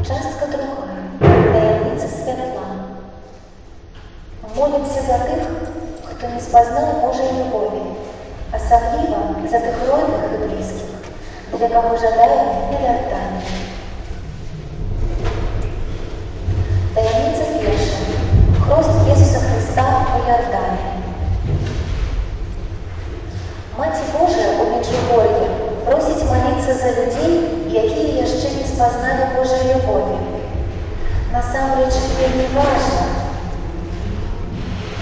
Частка другая. Таємниця святла. Молимся за тих, хто не спознал Божої любові, особливо за тих родних і близьких, для кого жадаємо невертання. Таємниця перша. Хрост Ісуса Христа у Йордані. Маті Божия у Меджугор'ї просить молиться за людей, які яще не спознали Божої любові. Насамрэч, вельмі важна,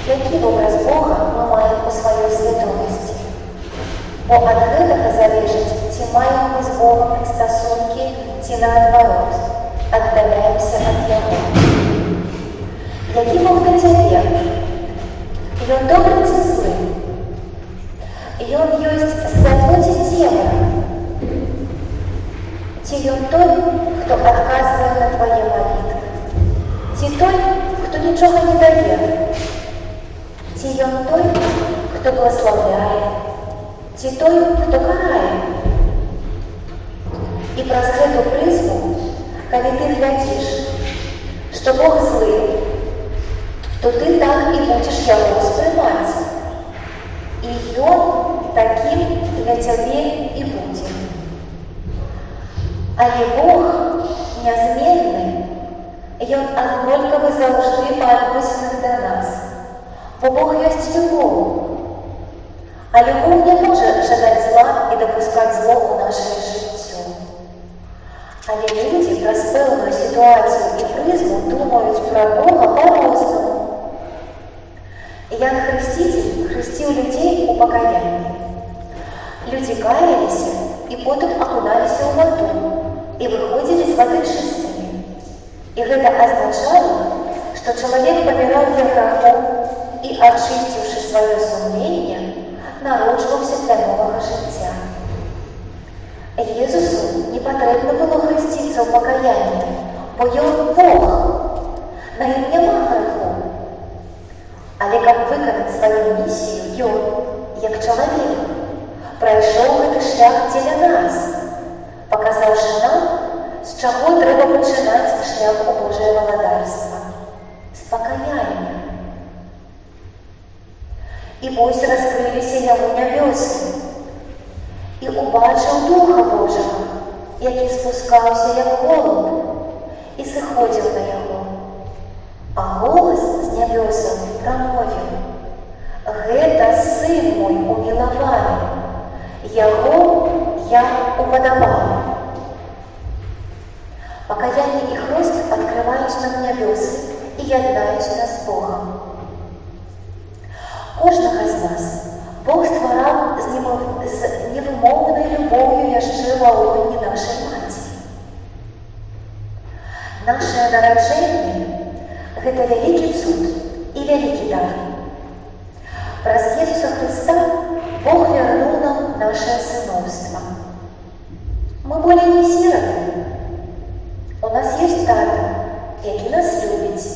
який образ Бога ми маємо у своїй свідомості. Бо від гэтага залежить, ці маємо ми з Богом стосунки, ці наадварот, аддаляємося від Його. Який Бог для тебе? Ён добрый ці злы? Ён ёсць святло ці цемра? Ці ён той, хто адказвае на твае молитвы? Ці той, хто нічога не дае? Ці ён той, хто благословляє? Ці той, хто карає? І праз гэту прызму, калі ты глядзіш, што Бог злы, то ты так і будзеш яго ўспрымаць. І ён такім для цябе і будзе. Але Бог нязменны, ён аднолькавы заўжды па адносінах да нас. Бо Бог ёсць любоў. А любоў не можа жадаць зла і дапускаць зло ў нашае жыццё. Але людзі праз пэўную сітуацыю і прызму думаюць пра Бога па-рознаму. Ян Хрысціцель хрысціў людзей у пакаянні. Людзі каяліся і потым акуналіся ў ваду і выходзілі з вады чыстымі. І гэта азначала, што чалавек паміраў для грахоў і, ачысціўшы сваё сумленне, народжваўся для новага жыцця. Езусу не патрэбна было хрысціцца ў пакаянні, бо ён Бог, на ім няма грахоў. Але каб выканаць сваю місію, ён, як чалавек, прайшоў гэты шлях дзеля нас, паказаўшы нам, з чаго трэба пачынаць шлях у Божае валадарства. З пакаяння. І вось раскрыліся яму нябёсы, і убачыў Духа Божага, які спускаўся як голуб, і сыходзіў на яго. А голас з нябёсаў прамовіў: «Гэта сын мой умілаваны, яго я упадабаў». Пакаянне і хрост адкрываюць нам нябёсы і яднаюць нас з Богам. Кожнага з нас Бог ствараў з невымоўнай любоўю яшчэ ва ўлоне нашай маці. Нашае нараджэнне – гэта вялікі цуд і вялікі дар. Праз Езуса Хрыста Бог вярнуў нам нашае сыноўства. Мы болей не сіраты. У нас ёсць тата, які нас любіць.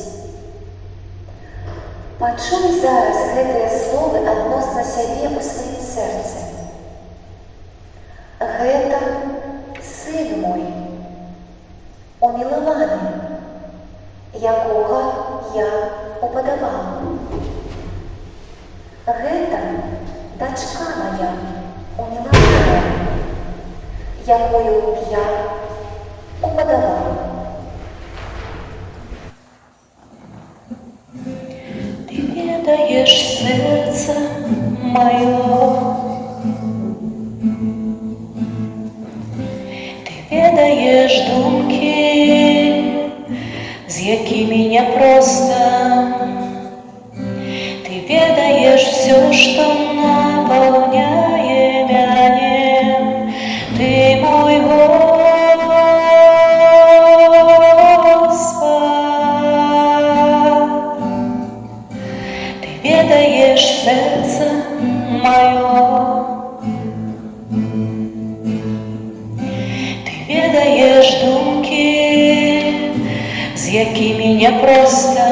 Пачуй зараз гэтыя словы адносна сябе ў сваім сэрцы. Гэта сын мой, умілаваны, якога я упадабаў. Гэта дачка моя умілаваная, якую я упадабаў. Ты ведаеш сэрца маё, ты ведаеш думкі, з якімі няпроста. Ты ведаеш всё, што напаўняе мяне. Ты мой Господ. Ты ведаеш сэрца маё, ты ведаеш думкі, з якімі няпроста.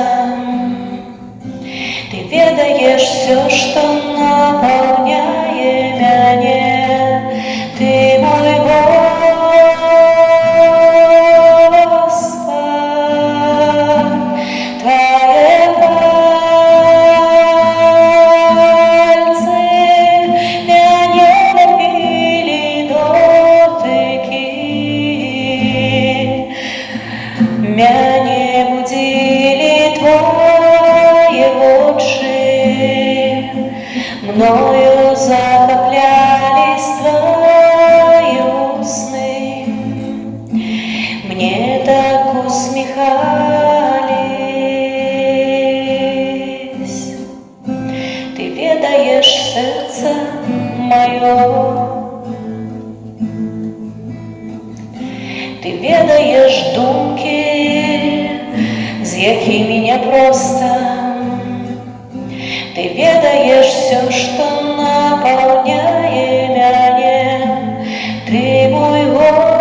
Ты ведаеш всё, што напаўняе мяне. Ты мой Господ. Мя не будили твои очи, мною захоплялись твои сны, мне так усмехались. Ты ведаешь сердце мое, ты ведаешь думки, з якими не просто. Ты ведаешь все, что наполняет меня. Ты мой Господь,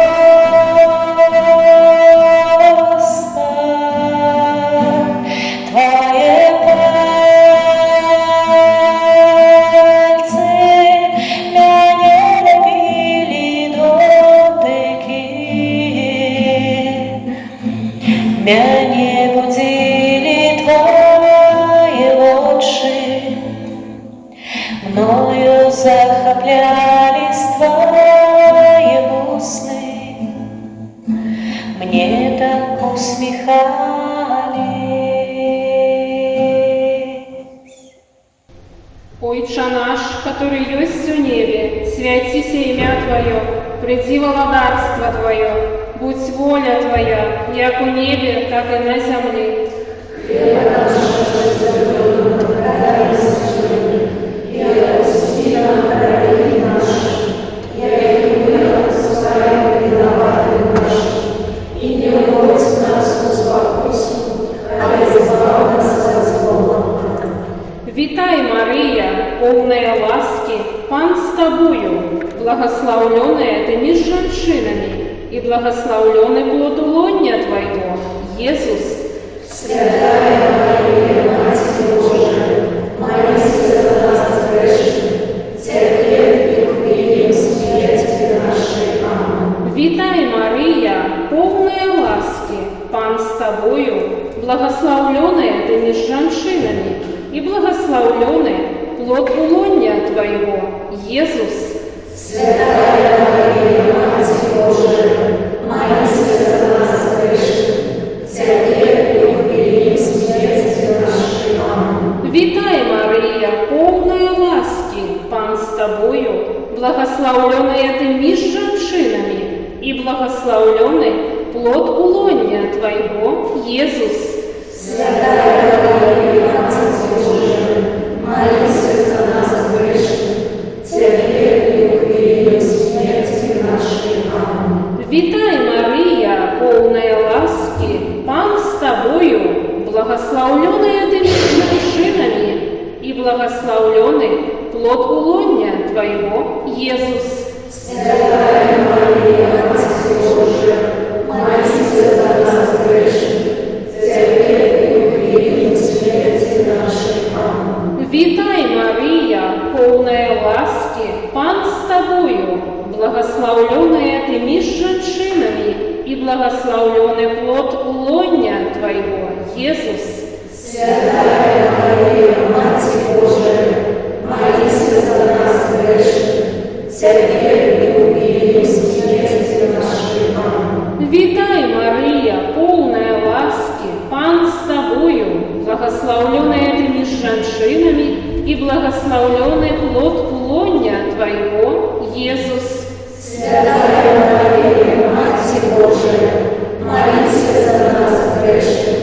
твои пальцы меня любили дотыки. Мя не будили твои очи, мною захоплялись твои сны, мне так усмехались. Отче наш, который есть в небе, святися имя Твое, приди владарство Твое, будь воля Твоя, як у небе, так и на земле. Витай, Мария, полная ласки, Пан с тобою, благословленная ты между женщинами, и благословленный плод лоня Твоего, Иисус. Святая Мария, Мать Божия, молись за нас грешных, теперь и в мире смерти нашей. Аминь. Витай, Мария, полная ласки, Пан с тобою, благословленная ты между женщинами, и благословленный плод лоня Твоего, Иисус. Святая Мария, Мать Божия, молись за нас грешных, теперь и в мире смерти нашей. Аминь. Витай, Мария, полная ласки, Пан с тобою, благословленная ты между женщинами, и благословленный плод лоня Твоего, Иисус. Святая Мария, Мать Божия, молись за нас грешных, теперь и в мире смерти нашей. Аминь. Витай, Мария, полная ласки, Пан с тобою, благословленная ты между женщинами, и благословленный плод лоня Твоего, Иисус. Святая Мария, Мать Божия, молись за нас грешных, теперь и в мире смерти нашей. Аминь. Витай, Мария, полная ласки, Пан с тобою, благословленная ты между женщинами, и благословленный плод лоня Твоего, Иисус. Святая Мария, Мать Божия, молись за нас грешных, теперь и в мире смерти нашей. Аминь. Витай, Мария, полная ласки, Пан с тобою, благословленная ты между женщинами, и благословленный плод лоня Твоего, Иисус. Святая Мария, Мать Божия, молись за нас грешных,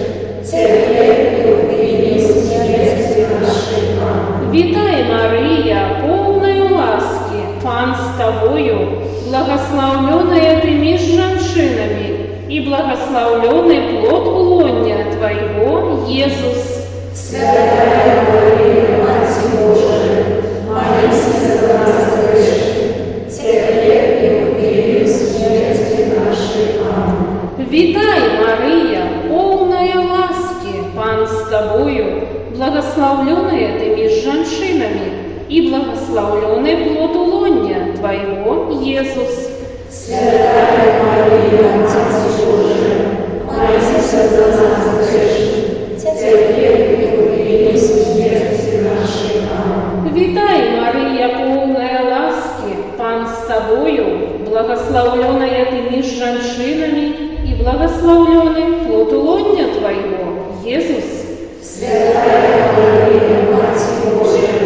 теперь и в мире смерти нашей. Аминь. Витай, Мария, полная ласки, Пан с тобою, благословленная ты между женщинами, и благословленный плод лоня Твоего, Иисус. Святая Мария, Мать Божия, молись за нас грешных, теперь и в мире смерти нашей. Аминь. Витай, Мария, полная ласки, Пан с тобою, благословленная ты между женщинами, и благословленный плод лоня Твоего, Иисус. Святая Мария, Мать Божия, молись за нас грешных, теперь и в мире смерти нашей. Аминь. Витай, Мария, полная ласки, Пан с тобою, благословленная ты между женщинами, и благословленный плод лоня Твоего, Иисус. Святая Мария, Матерь Божия,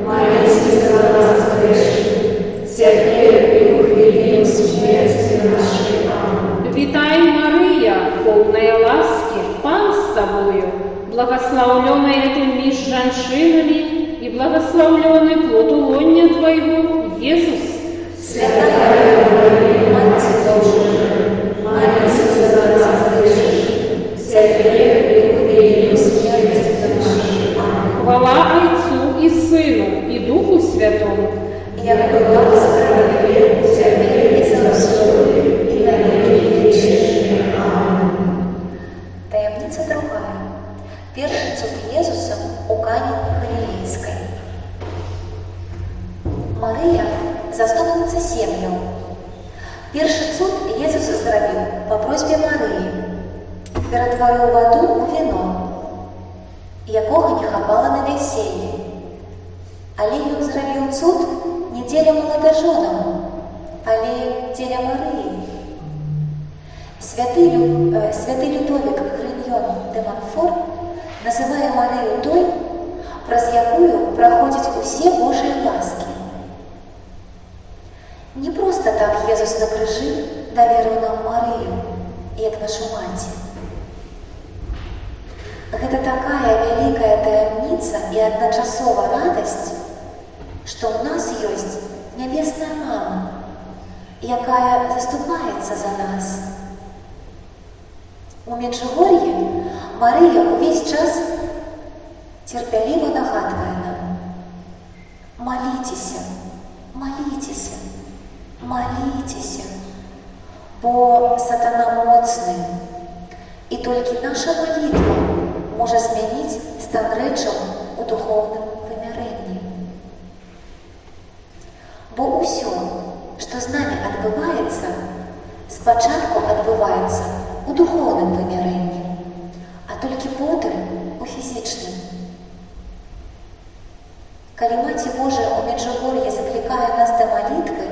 молись за нас грешных, теперь и в годину смерти нашей. Аминь. Витай, Мария, полная ласки, Пан с Тобою, благословленная Ты меж женщинами, и благословленный плод лоня Твоего, Иисус. Святая Мария, Матерь Божия, молись за нас грешных, теперь и в годину смерти нашей. Аминь. Хвала Отцу и Сыну и Духу Святому. Я была в стране, теперь и за всю, и на веки вечные. Аминь. Таємниця другая. Перший цуд Єзуса у Кані Галілейській. Мария – заступница сем'ю. Перший цуд Єзус зробив по просьбі Марії. Перетворив воду у вино, якого не хапало на весіллі. Але він зробив цуд не дзеля молодоженам, але дзеля Марії. Святий Людовік Гриньйон де Монфор називає Марію той, праз якую проходять усі Божі ласки. Не просто так Єзус на крижі довірив нам Марію, як нашу мать. Гэта такая вялікая таямніца і адначасова радасць, што ў нас ёсць нябесная мама, якая заступаецца за нас. У Меджугор'і Марыя ўвесь час цярпяліва нагадвае нам: маліцеся, маліцеся, маліцеся, бо сатана моцны, і толькі наша малітва можа змяніць стан рэчаў у духоўным вымярэнні. Бо ўсё, што з намі адбываецца, спачатку адбываецца у духоўным вымярэнні, а толькі потым у фізічным. Калі Маці Божая ў Меджугор'і заклікае нас да малітвы,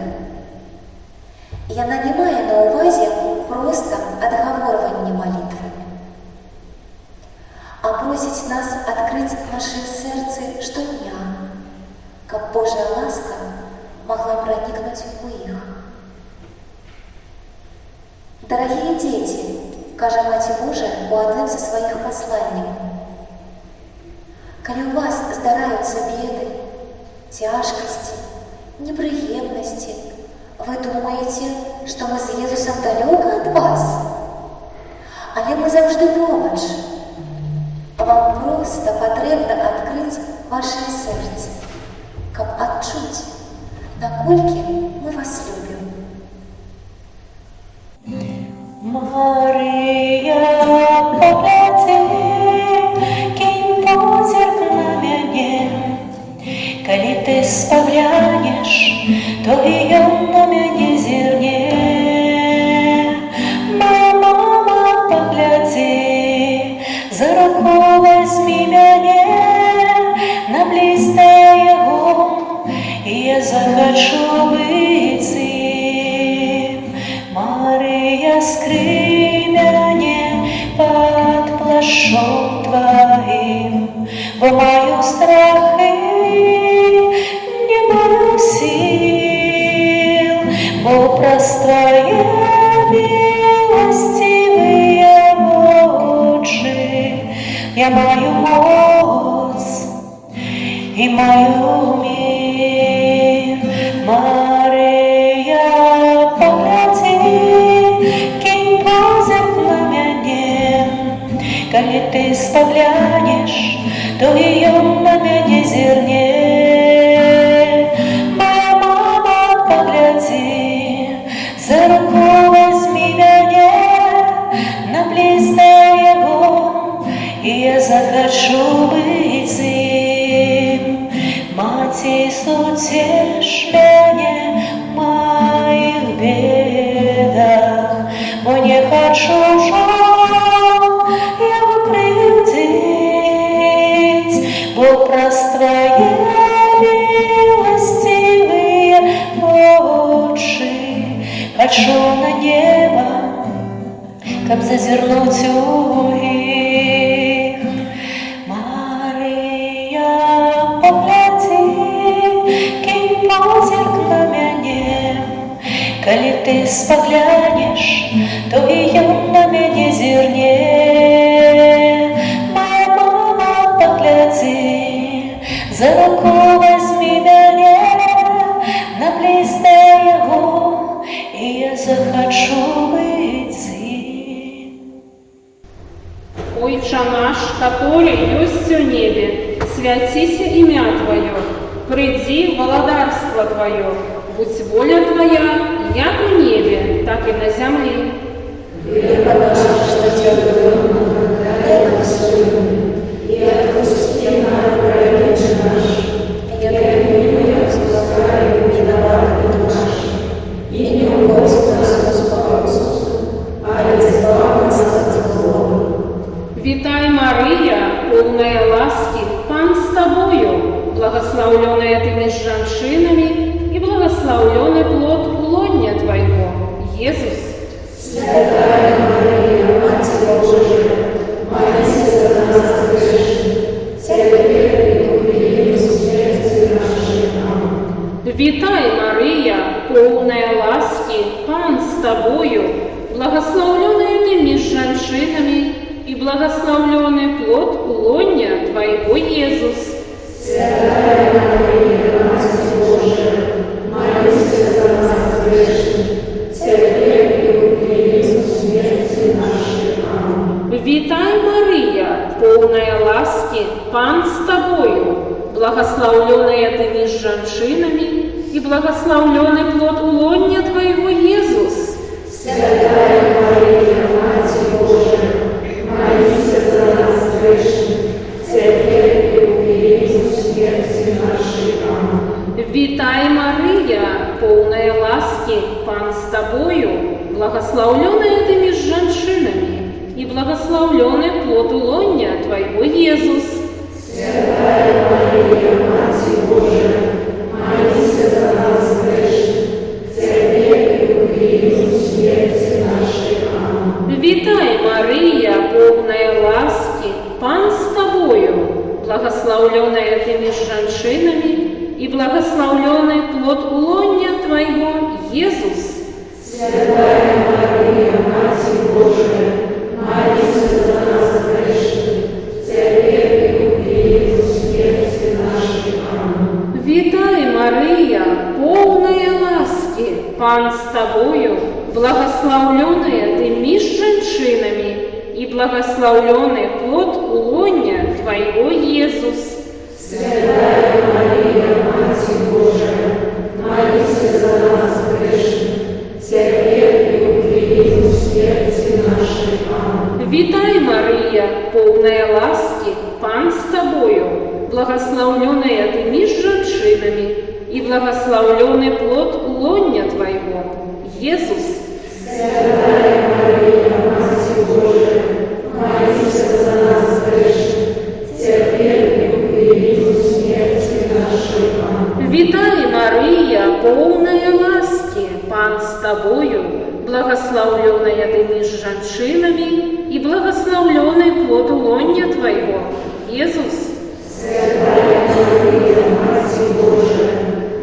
яна не мае на ўвазе проста адгаворванне малітвы, а просіць нас адкрыць нашы сэрцы штодня, каб Божая ласка могла пранікнуць у іх. Дарагія дзеці, кажа Маці Божая у адным са сваіх пасланняў, калі ў вас здараюцца беды, цяжкасці, непрыемнасці, вы думаеце, што мы з Езусам далёка ад вас, але мы заўжды побач. Вам проста патрэбна адкрыць вашае сэрцы, каб адчуць, наколькі мы вас любім. Мария, погляди, кинь позірк на мяне, калі ты спаглянеш, то і ён на мяне зірне. Моя мама, погляди, за руку возьми мяне, на блізкае яго, і я захочу быць з ім. Мария, скрый мяне под плащом твоим, бо маю страхи, не маю сил, бо праз твои милостивые очи я маю моц и маю мир. Мария, кинь позірк на мяне, калі ты спаглянеш, то і ён на мяне зірне. Моя мама, поглядзі, за руку возьми мяне, на блізкае яго, і я захочу быць з ім. Маці, суцеш мяне в маіх бедах, бо не хочу яго крыўдзіць, бо праз твои милостивые очи хочу на небо каб зазірнуць у іх. Марыя, паглядзі, кінь позірк на мяне. Калі ты спаглянеш, то і ён на мяне зірне. Моя мама, паглядзі, за руку вазьмі мяне, наблізь да яго, і я захачу быць з ім. Отче наш, который есть в небе, святися имя Твое, приди володарство Твое, будь воля Твоя, як в небе, так и на земле. Хлеб наш насущный, дай нам сегодня, и отпусти нам провинения наши, яко и мы отпускаем виноватым нашим, и не уводь нас в искушение, а избавь нас от злого. Витай, Мария, полная ласки, Пан с Тобою, благословленная Ты между женщинами, и благословленный плод лоння Твоего, Иисус. Святая Мария, Матерь Божия, молись за нас грешных, теперь и в годину смерти нашей. Аминь. Витай, Мария, полная ласки, Пан с Тобою, благословленная Ты между женщинами, и благословленный плод лоння Твоего, Иисус. Святая Мария, Матерь Божия, молись за нас грешных, теперь и в годину смерти нашей. Аминь. Витай, Мария, полная ласки, Пан с Тобою, благословленная Ты между женщинами, и благословленный плод лоння Твоего, Иисус. Святая Мария, Матерь Божия, молись за нас грешных, теперь и в годину смерти нашей. Аминь. Витай, Мария, полная ласки, Пан с Тобою, благословленная Ты между женщинами, и благословленный плод лоння Твоего, Иисус. Святая Мария, Матерь Божия, молись за нас грешных, теперь и в годину смерти нашей. Аминь. Витай, Мария, полная ласки, Пан с Тобою, благословленная Ты между женщинами, и благословленный плод лоння Твоего, Иисус. Святая Мария, Матерь Божия, молись за нас грешных, теперь и в годину смерти нашей. Аминь. Витай, Мария, полная ласки, Пан с Тобою, благословленная Ты между женщинами, и благословленный плод лоння Твоего, Иисус. Святая Мария, Матерь Божия, молись за нас грешных, теперь и в годину смерти нашей. Аминь. Витай, Мария, полная ласки, Пан с Тобою, благословленная Ты между женщинами, и благословленный плод лоння Твоего, Иисус. Святая Мария, Матерь Божия, молись за нас грешных, теперь и в годину смерти нашей. Аминь. Витай, Мария, полная ласки, Пан с Тобою, благословленная Ты между женщинами, и благословленный плод лоння Твоего, Иисус. Святая Мария, Матерь Божия,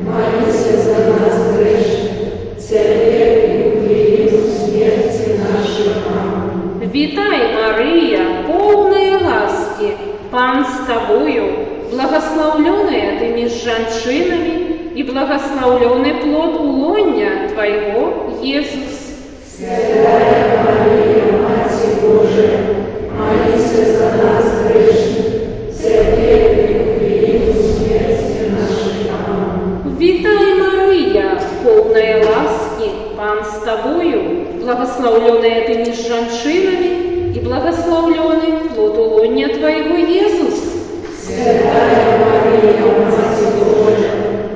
молись за нас грешных, теперь и в годину смерти нашей. Аминь. Витай, Мария, полная ласки, Пан с Тобою, благословленная Ты между женщинами, и благословленный плод лоння Твоего, Иисус. Святая Мария, Матерь Божия, молись за нас грешных, теперь и в годину смерти нашей. Аминь. Витай, Мария, полная ласки, Пан с Тобою, благословленная Ты между женщинами, и благословленный плод лоння Твоего, Иисус. Святая Мария, Матерь Божия,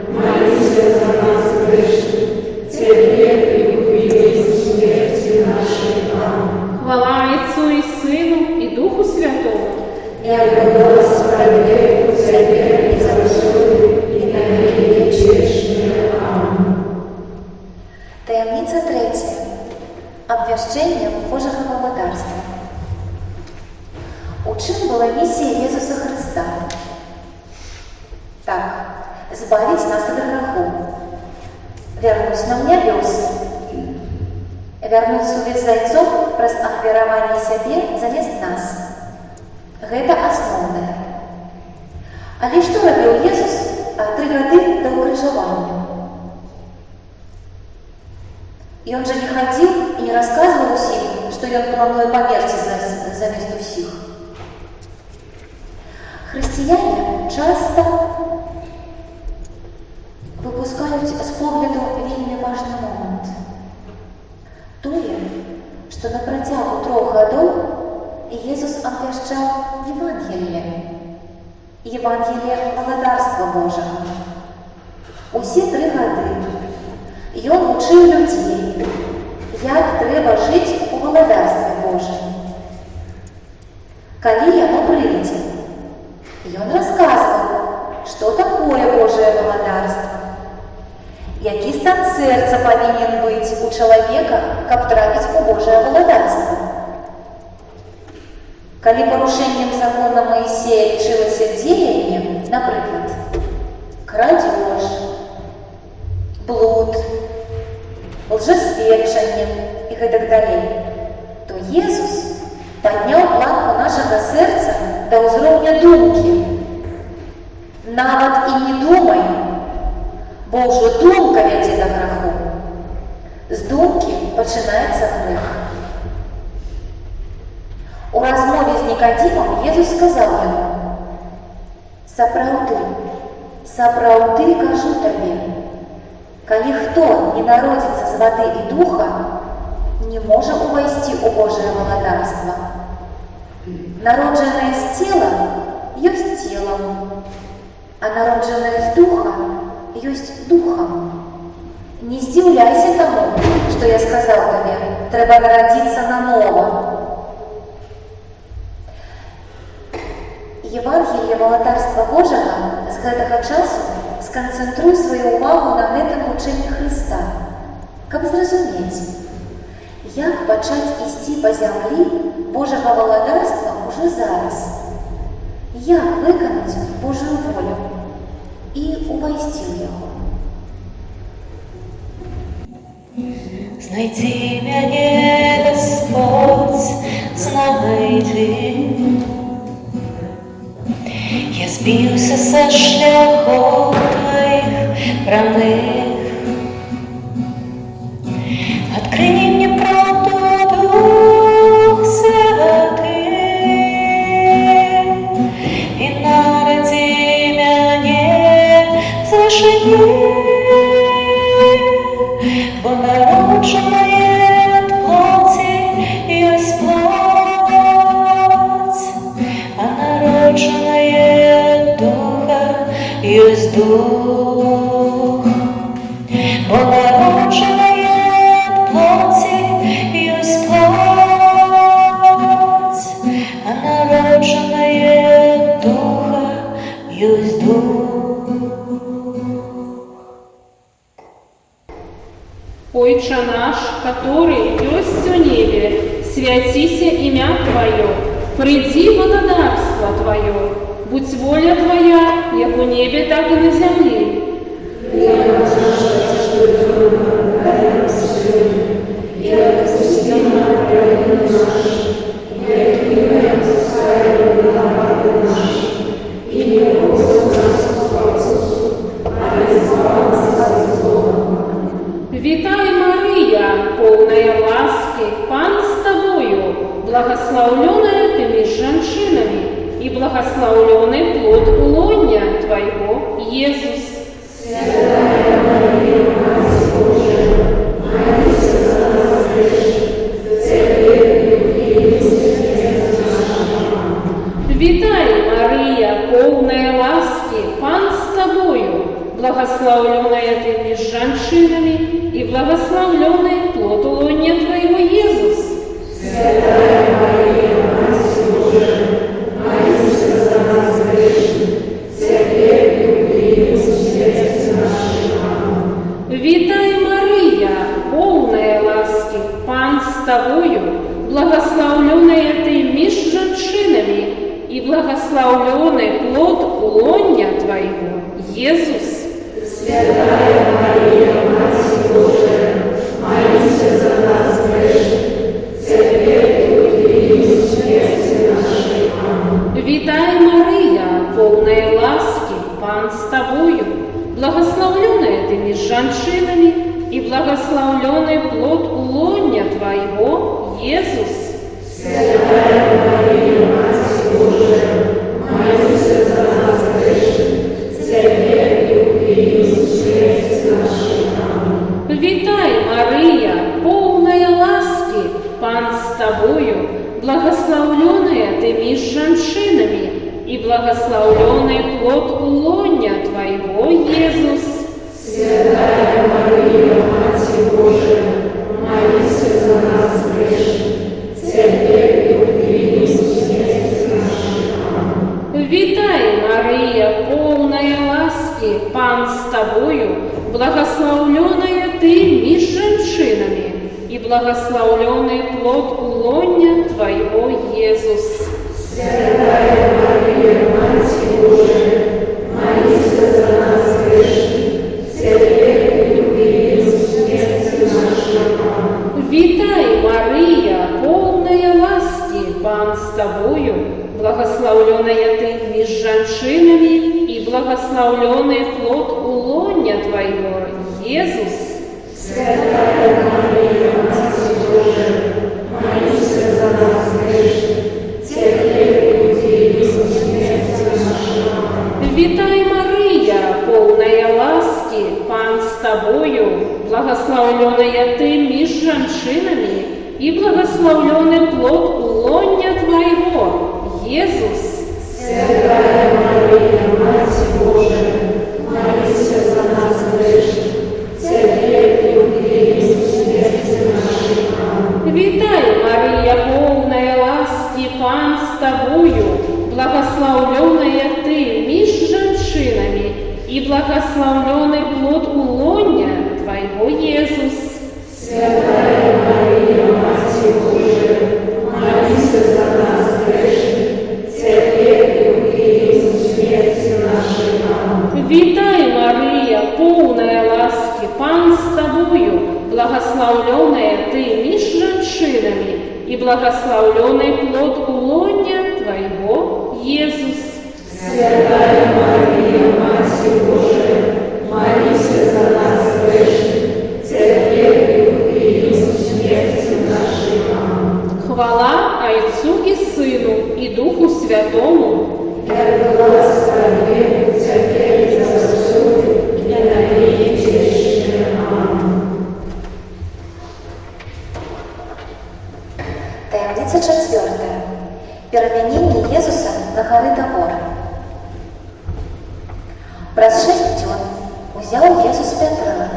молись за нас грешных, теперь и в годину смерти нашей. Аминь. Хвала Отцу и Сыну и Духу Святому. Яко было справедливо, теперь и за всюду, и на веки вечные. Аминь. Таємниця третя. Обвящення Божого володарства. У чым была миссия Иисуса Христа? Так, збавить нас от греху, вернуть нам нябёс, вернуть сувязь зайцов праз ахвяраванне сябе замест нас. Гэта асноўнае. Але што рабіў Езус 3 гады да ўкрыжавання? И он же не ходил и не рассказывал усім, что ён плануе памерці замест усіх. Христиане часто выпускают з погляду вельмі важны момент. Тое, што на працягу 3 гадоў Иисус абвяшчаў Евангелие володарства Божьего. Усе 3 гады ён вучыў людзей, як трэба жыць у володарстве Божьем. Калі яно прыйдзе, ён расказваў, што такое Божие володарство, які стан сэрца павінен быць у чалавека, каб трапіць у Божие володарство. Калі парушэннем закона Моисея лічылася дзеянне, напрыклад, крадзеж, блуд, лжесведчанне і гэтак далей, то Езус падняў планку нашага сэрца да ўзроўня думкі. Нават і не думай, бо ўжо думка вядзе да граху. З думкі пачынаецца грэх. У размове з Никодимом Езус сказаў яму: сапраўды кажу табе, калі хто не народзіцца з вады і духа, не можа увайсці ў Божие володарство. Народжанае з цела ёсць целом, а народжанае з духа ёсць духом. Не здзіўляйся таму, што я сказаў табе, трэба нарадзіцца нанова. Евангелие володарства Божьего з гэтага часу сканцэнтруй сваю ўвагу на гэтым вучэнні Христа, каб зразумець, як пачаць ісці па зямлі Божьего володарства уже зараз, як выканаць Божую волю і увайсці ў яго. Знайди мяне, Господь, знайди. Я збіўся са шляхов твоих прамых. Открый мне правду, Дух Святый, и народи мяне заживи, бо народжанае ад плоти ёсць плоть, а народжанае ад духа ёсць дух. Бо народжанае ад плоти ёсць плоть, а народжанае ад духа ёсць дух. Отче наш, который есть в небе, святися имя Твое, приди володарство Твое, будь воля Твоя, як у небе, так и на земле. Витай, Мария, полная ласки, Пан с тобою, благословленная ты между женщинами, и благословленный плод лоня Твоего, Иисус. Святая Мария, Мать Божия, молись за нас грешных, теперь и в смерти нашей. Витай, Мария, полная ласки, Пан с тобою, благословленная ты между женщинами, и благословленный плод лоня Твоего, Иисус. Святая Мария, Мать Божия, молись за нас грешных, теперь и в смерти нашей. Витай, Мария, полная ласки, Пан с тобою, благословленная ты меж женщинами, и благословленный плод улонья твоего, Иисус. Святая Мария, Матерь Божия, молись за нас грешных, теперь и в годину смерти нашей. Аминь. Витай, Мария, полная ласки, Пан с тобою, благословленная ты меж женщинами, и благословленный плод улонья твоего, Иисус. Святая Мария, Матерь Божия, молись за нас грешных, теперь и в годину смерти нашей. Аминь. Витай, Мария, полная ласки, Пан с тобою, благословленная ты меж женщинами, и благословленный плод улонья твоего, Иисус. Святая Мария, Матерь Божия, молись за нас грешных, теперь и в годину смерти нашей. Аминь. Витай, Мария, полная ласки, Пан с тобою, благословленная ты меж женщинами, и благословленный плод улонья твоего, Иисус. Святая Мария, Матерь Божия, молись за нас грешных, теперь и в годину смерти нашей. Аминь. Витай, Мария, полная ласки, Пан с тобою, благословленная ты меж женщинами, и благословленный плод улонья твоего, Иисус. Святая Мария, Матерь Божия, молись за нас грешных, теперь и в годину смерти нашей. Аминь. Витай, Мария, полная ласки, Пан с тобою, благословленная ты меж женщинами, и благословленный плод улонья твоего, Иисус. Святая Мария, Матерь Божия, молись за нас грешных, теперь и в годину смерти нашей. Аминь. Витай, Мария, полная ласки, Пан с тобою, благословленная ты меж женщинами, и благословленный плод улонья твоего, Иисус. Святая Мария, Матерь Божия, молись за нас грешных, теперь и в годину смерти нашей. Аминь. Витай, Мария, полная ласки, Пан с тобою, благословленная ты меж женщинами, и благословленный плод улонья твоего, Иисус. Святая Мария, Матерь Божия, молись за нас грешных, теперь и в годину смерти нашей. Аминь. Хвала Отцу и Сыну и Духу Святому, как была в скорбе, теперь и засуде, и на веки вечные. Аминь. Таємниця 4. Переменение Иисуса на горы Тобор. Праз 6 дён узял Иисус Петра,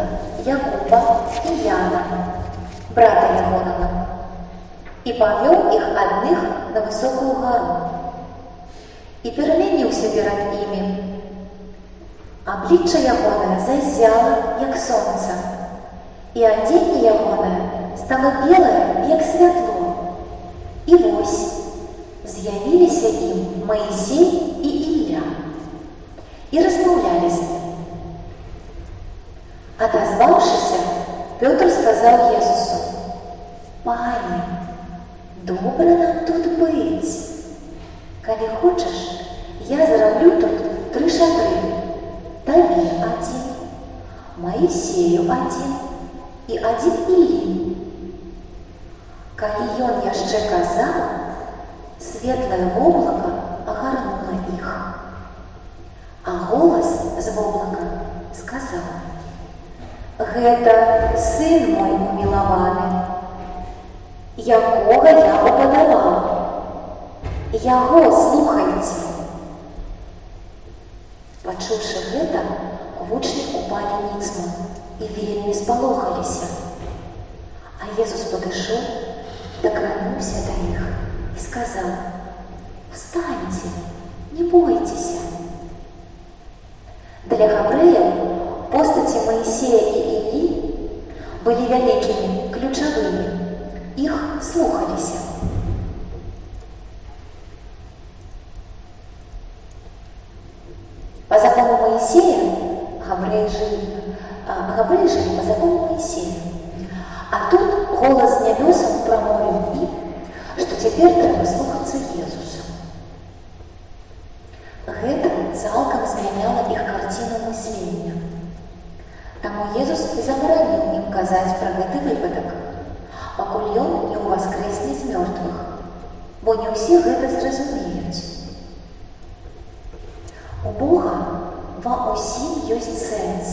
Якуба и Яна, брата Егонова, и повел их одних на высокую гору, и переменился перед ими. Обличчя Ягоне зазяло, як сонце, і одіння Ягоне стало біле, як світло. І вось з'явилися їм Моїсей і Ілля, і розмовляли з ним. Отозвавшися, Петр сказав Єсусу: «Пане, добре нам тут бить. Коли хочеш, я зроблю тут 3 шатри. Тобі 1, Моїсею 1 і 1 Іллі». Коли ён яшчэ казаў, светлае воблако огарнуло их, а голос з воблака сказал: «Гэта сын мой умилованы, якога я упадаваў, яго слухайце». Пачуўшы гэта, вучні упалі ніцму і вельмі спалохаліся. А Jesús подошел, докрануўся до них и сказал: «Встаньте, не бойтесь». Для габрэяў постаці Моисея и Ильи были великими, ключевыми. іх слухаліся. По закону Моисея Гавриил жили по закону Моисея. А тут голос з небес промовив їм, що тепер треба слухатися Єзуса. Гэта цалкам змяняла іх картину мыслення. Таму Езус і забараніў ім казаць пра гэты выпадак, пакуль ён не ўваскрэсне з мёртвых, бо не ўсе гэта зразумеюць. У Бога ва ўсім ёсць сэнс.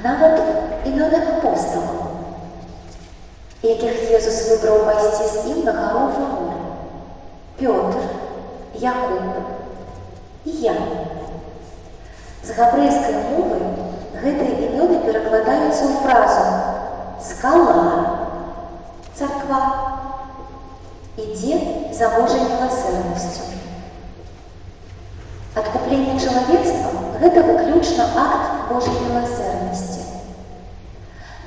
Нават імёны апосталаў, якіх Езус выбраў пайсці з ім на гару Вавиль: Пётр, Якуб і Ян. З габрэйскай мовы гэтыя імёны перакладаюцца ў фразу «скала», «царква» «ідзе за Божай міласэрнасцю». Адкупленне чалавецтва – гэта выключна акт Божай міласэрнасці.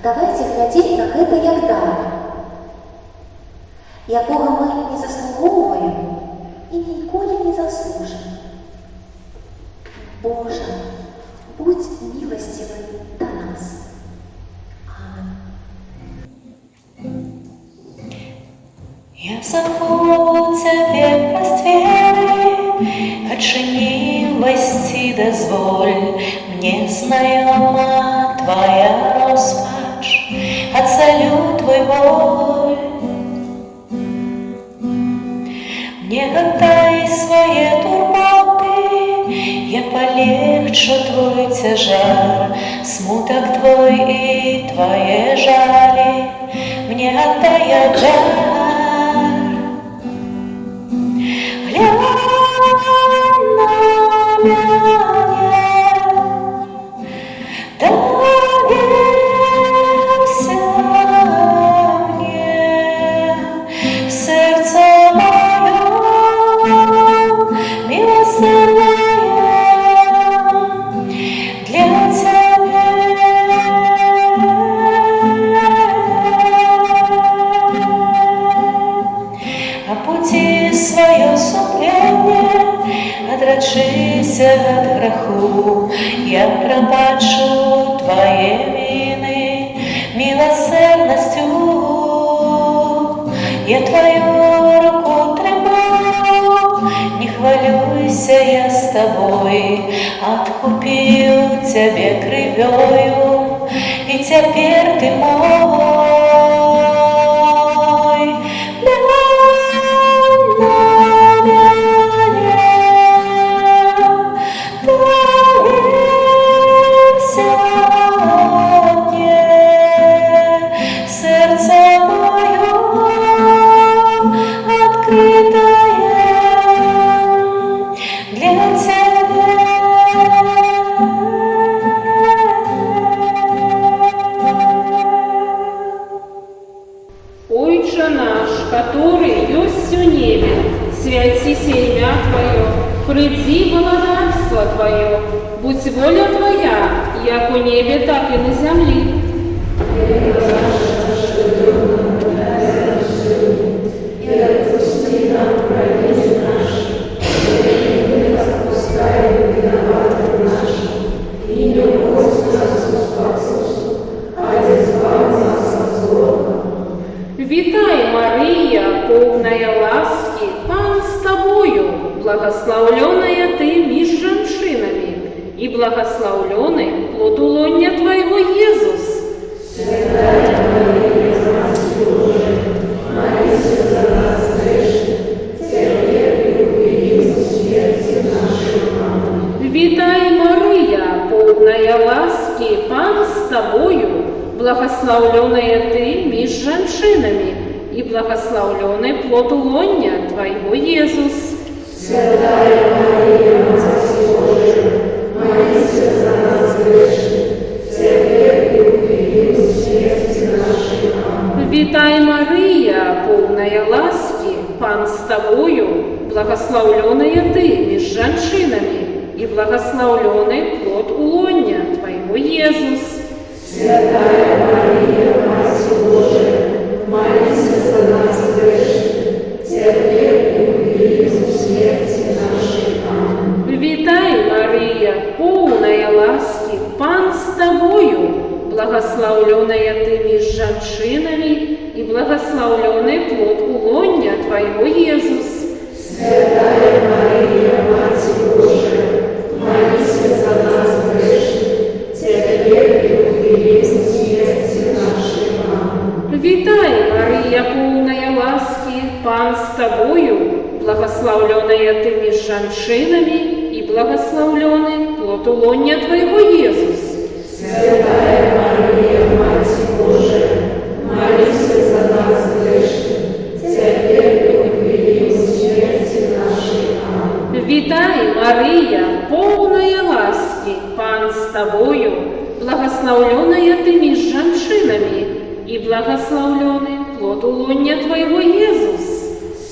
Давайце глядзець на гэта як дар, якога мы не заслугоўваем і ніколі не заслужым. Боже, будь милостивый до нас. Аминь. Я зову Тебе простверы, отчинилости дозволь, мне знайома Твоя розпач, отцелю Твой боль. Мне отдай свои турботы, я полегчу Твой тяжар, смуток Твой и Твои жали, мне отдай дар. Глянь на меня, доверься мне, сердце мое милосердное для Тебя. А пути свое сумление, отречися от греху, я пробачу Твои вины милосердностью. Я Твою руку тримаю, не хвалюйся я с Тобой, откупил Тебе кровью, и теперь Ты мой. Отче наш, который есть в небе, святися имя Твое, приди благодарство Твое, будь воля Твоя, як у небе, так и на земле. И отпусти нам провины наши, и мы отпускаем виноватым нашим, и не вводь нас в спокусу, а избавь нас от злого. Вітай, Мария, полная ласки, Пан с Тобою, благословленная Ты меж женщинами, и благословленный плод лона Твоего, Иисус. Святая Мария, Матерь Божия, молись за нас грешных, теперь и в великой смерти нашей. Аминь. Вітай, Мария, полная ласки, Пан с Тобою, благословленная Ты меж женщинами, и благословленный плод лона Твоего, Иисус. Святая Мария, Матерь Божия, молись за нас грешных, теперь и в великой смерти нашей. Аминь. Вітай, Мария, полная ласки, Пан с Тобою, благословленная Ты меж женщинами, и благословленный плод лона Твоего, Иисус. Святая Мария, Матерь Божия, молися за нас грешных, теперь и в великом смерти нашей. Аминь. Вітай, Марія, повная ласки, Пан с тобою, благословленная ты меж женщинами, и благословленный плод улонья твоего, Иисус. Святая Мария, Мать Божия, молися за нас грешных, теперь и в великом смерти нашей. Аминь. Вітай, Марія, повная ласки, Пан с тобою, благословленная ты меж женщинами, и благословленный плод улонья твоего, Иисус. Святая Мария, Мать Божия, молися за нас грешных, теперь и в великом смерти нашей. Аминь. Вітай, Марія, повная ласки, Пан с тобою, благословленная ты меж женщинами, и благословленный плод улонья твоего, Иисус.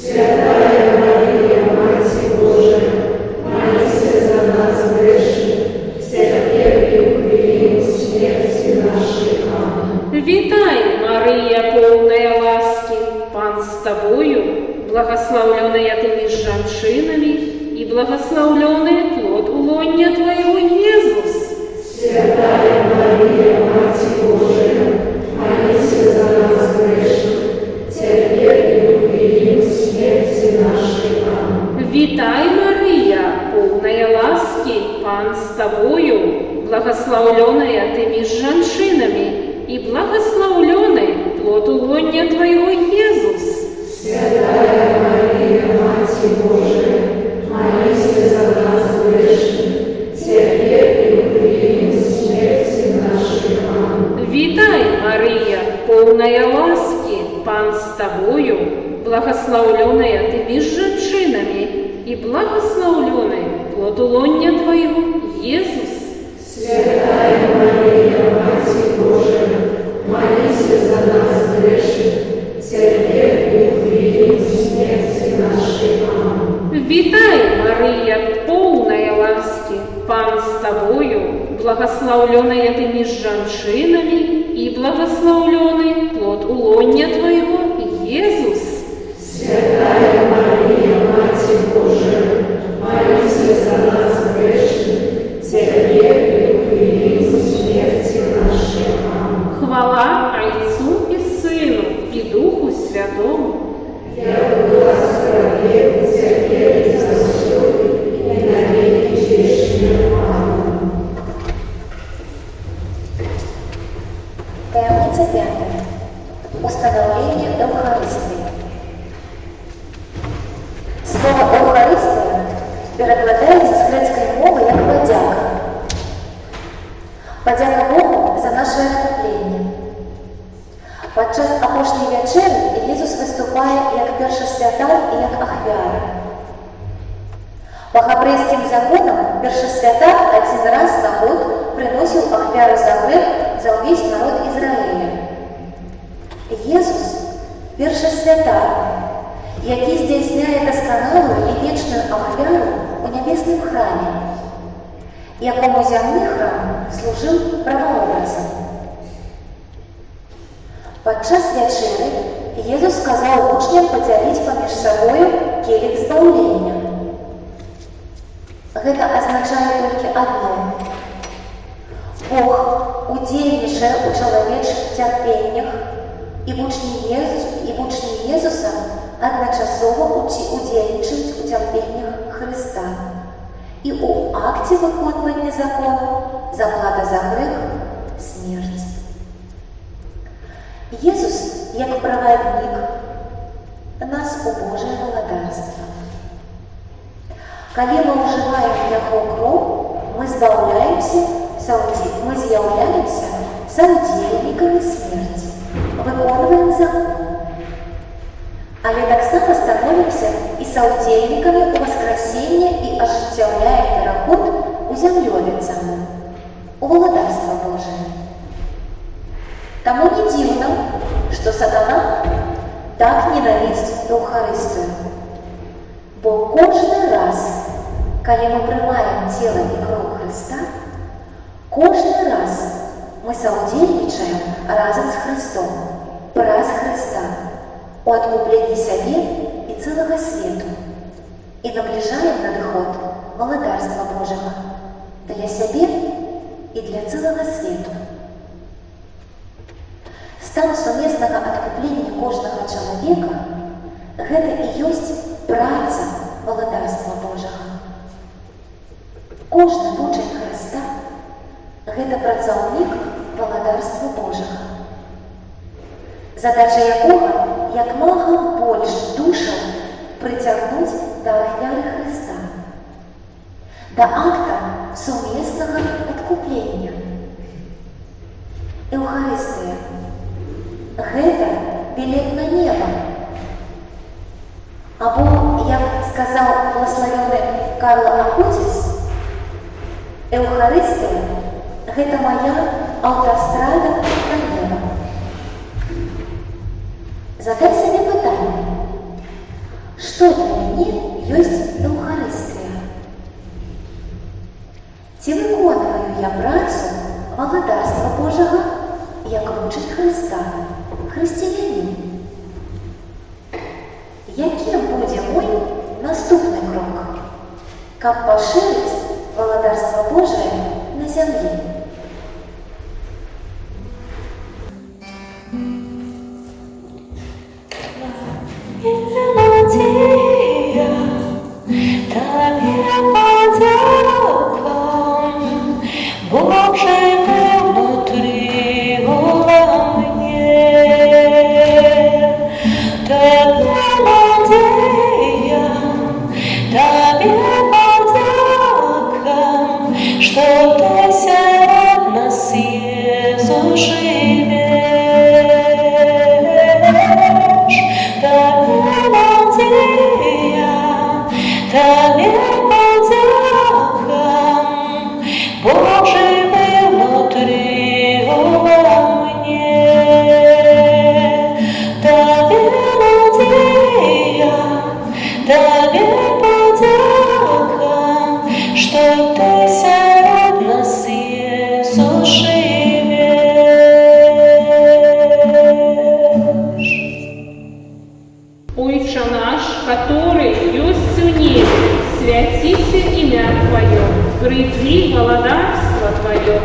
Святая Мария, Мать Божия, молися за нас грешных, теперь и в великом смерти нашей. Аминь. Вітай, Марія, повная ласки, Пан с тобою, благословленная ты меж женщинами, и благословленный плод улонья твоего, Иисус. Святая Мария, Мать Божия, молися за нас грешных, теперь и в великом смерти нашей. Аминь. Вітай, Марія, повная ласки, Пан с тобою, благословленная ты меж женщинами, и благословленный плод улонья твоего, Иисус. Святая Мария, Мать Божия, молися за нас грешных, теперь и в великом смерти нашей. Аминь. Вітай, Марія, повная ласки, Пан с тобою, благословленная ты меж женщинами, и благословленный плод улонья твоего, Иисус. Святая Мария, Мать Божия, молися за нас грешных, теперь и в великом смерти нашей. Аминь. Вітай, Марія, повная ласки, Пан с тобою, благословленная ты меж женщинами, и благословленный плод улонья твоего, Иисус. Святая Мария, Мать Божия, молися за нас грешных, теперь и в великом смерти нашей. Аминь. Хвала Отцу и Сыну и Духу Святому. Я была справедлива, теперь и за всё, и на веки вечные. Аминь. Таємниця 5. Установление Евхаристии. Слово «Евхаристия» перекладається з грецької мови як «подяка». Подяка Богу за наше викуплення. Подчас апошньої вечері Ісус виступає як перша свята і як ахвяра. По габрейським законам перша свята один раз на год приносив ахвяру за грех за увесь народ Ізраїля. Ісус – перша свята, який здійсняє досконалу і вічну ахвяру у небесному храмі, якому земний храм служив правообразом. Подчас вечери Ісус сказав учням поділити поміж собою келих збавлення. Гэта означає тільки одно. Бог удельнейший у чоловічих терпіннях і в учні Єзуса одночасово удельничають у терпіннях Христа і у акті виконування закону заплата за грех – смерть. Єсус, як проводник, нас у Божие володарство. Коли мы уживаем Его кровь, мы з'являемся соудельниками смерти, виконуємо закон. Але так само становимся и соудельниками у воскресения и осуществляем переход у землевицам, у володарства Божие. Тому не дивно, что сатана так ненавидит Евхаристию. Бо кожен раз, коли мы приймаем тело и кровь Христа, кожен раз мы соудельничаем разом с Христом. праз Христа у адкупленні сябе і цэлага свету і набліжаем надыход валадарства Божага для сябе і для цэлага свету. Стан сумеснага адкуплення кожнага чалавека гэта і ёсць праца валадарства Божага. Кожны вучань Хрыста гэта працаўнік валадарства Божага, задача якога як мага больш душаў прыцягнуць да ахвяры Хрыста, да акта сумеснага адкуплення. Еўхарыстыя – гэта білет на неба. Або, як сказаў благословёны Карл Акуціс, Еўхарыстыя – гэта моя аўтастрада на неба. Задай сабе пытанне, што для мяне ёсць Еўхарыстыя? Ці выконваю я працу валадарства Божага, як вучань Хрыста, хрысціянін? Якім будзе мой наступны крок, каб пашырыць валадарства Божае на зямлі? Мелодия, тебе подяка, Бог живет внутри во мне. Тебе мелодия, тебе подяка, что ты сярод нас, Иисус, живешь. Тебе подяка, Бог живет внутри во мне. Тебе мелодия, тебе подяка, что ты сярод нас, Иисус, живешь. Отче наш, который есть в небе, святится имя Твое, приди валадарство Твое,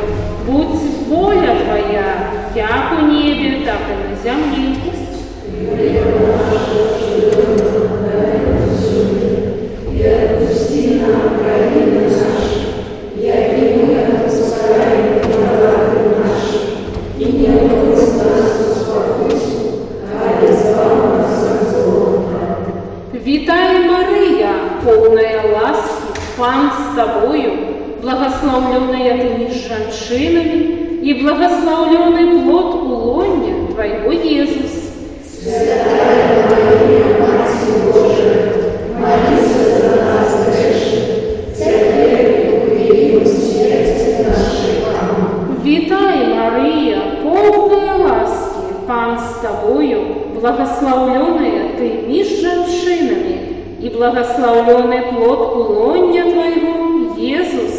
будь воля Твоя, як у небе, так и на земле. И отпусти нам провины наши, яки мы отпускаем виноватым нашим, и не вводь нас в спокойствие, а избавь нас от зла. Витай, Мария, полная ласки, Пан с тобою, благословленная ты между женщинами, и благословленный плод улонья Твоего, Иисус. Святая Мария, Матерь Божия, молись за нас грешных, теперь и в период смерти нашей. Аминь. Витай, Мария, полная ласки, Пан с тобою, благословленная ты между женщинами, и благословленный плод улонья Твоего, Иисус.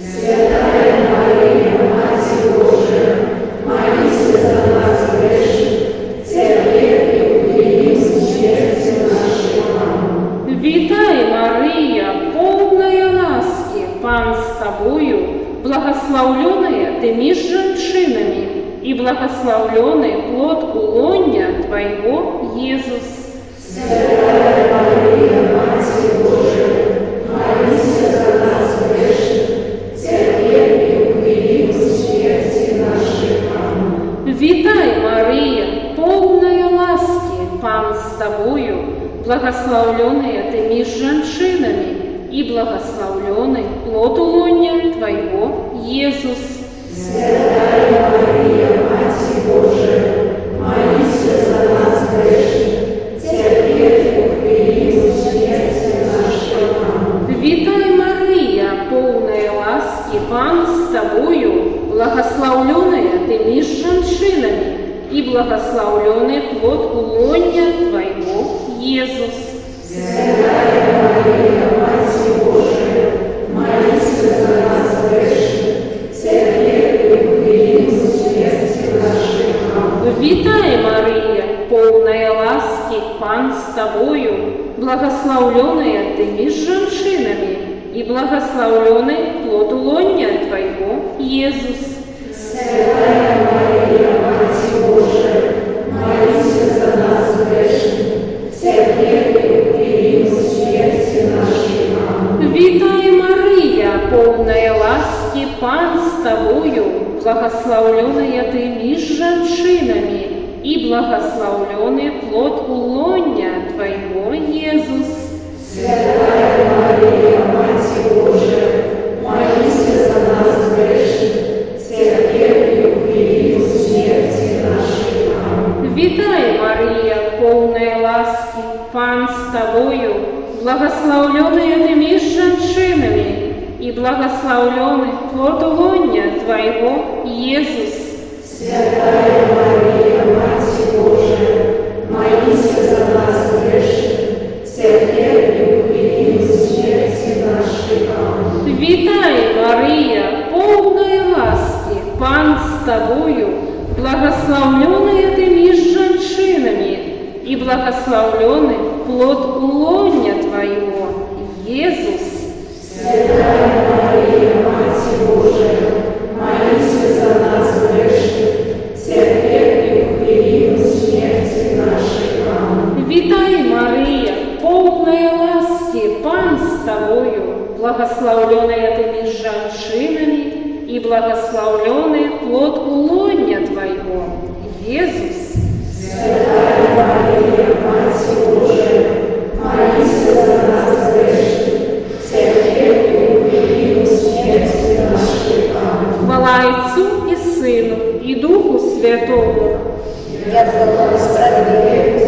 Святая Мария, Матерь Божия, молись за нас грешных, теперь и в период смерти нашей. Аминь. Витай, Мария, полная ласки, Пан с тобою, благословленная ты между женщинами, и благословленный плод улонья Твоего, Иисус. Святая Мария, Матерь Божия, молись за нас грешных, теперь и в период смерти нашей. Аминь. Витай, Мария, полная ласки, Пан с тобою, благословленная ты между женщинами, и благословленный плод улонья Твоего, Иисус. Святая Мария, Матерь Божия, молись за нас грешных, теперь и в период смерти нашей. Аминь. Витай, Мария, полная ласки, Пан с тобою, благословленная ты между женщинами, и благословленный плод улонья Твоего, Иисус. Святая Мария, Матерь Божия, молись за нас грешных, теперь и в период смерти нашей. Аминь. Витай, Мария, тобою, благословленная ты между женщинами, и благословленный плод лоня твоего, Иисус. Святая Мария, Мать Божия, молись за нас грешных, теперь и в смерти нашей. Аминь. Витай, Мария, полная ласки, Пан с тобою, благословленная ты между женщинами, и благословленный плод лоня твоего, Иисус. Святая Мария, Мать Божия, молись за нас грешных, теперь и в смерти нашей. Аминь. Витай, Мария, полная ласки, Пан с тобою, благословленная ты между женщинами, и благословленный плод лоня твоего, Иисус. Святая Мария, Мать Божия, молись за нас грешных, теперь и в смерти нашей. Аминь. Витай, Мария, полная ласки, Пан с тобою, благословленная ты между женщинами, и благословленный плод лоня твоего, Иисус. Святая Мария, Мать Божия, молись за нас грешных, теперь и в смерти нашей. Аминь. Витай, Мария, полная ласки, Пан с тобою, благословленная ты между женщинами, и благословленный плод лоня твоего, Иисус. Святая Мария, Мать Божия, молись за нас грешных, теперь и в смерти нашей. Аминь. Хвала Отцу и Сыну, и Духу Святому. Я твоего справедливого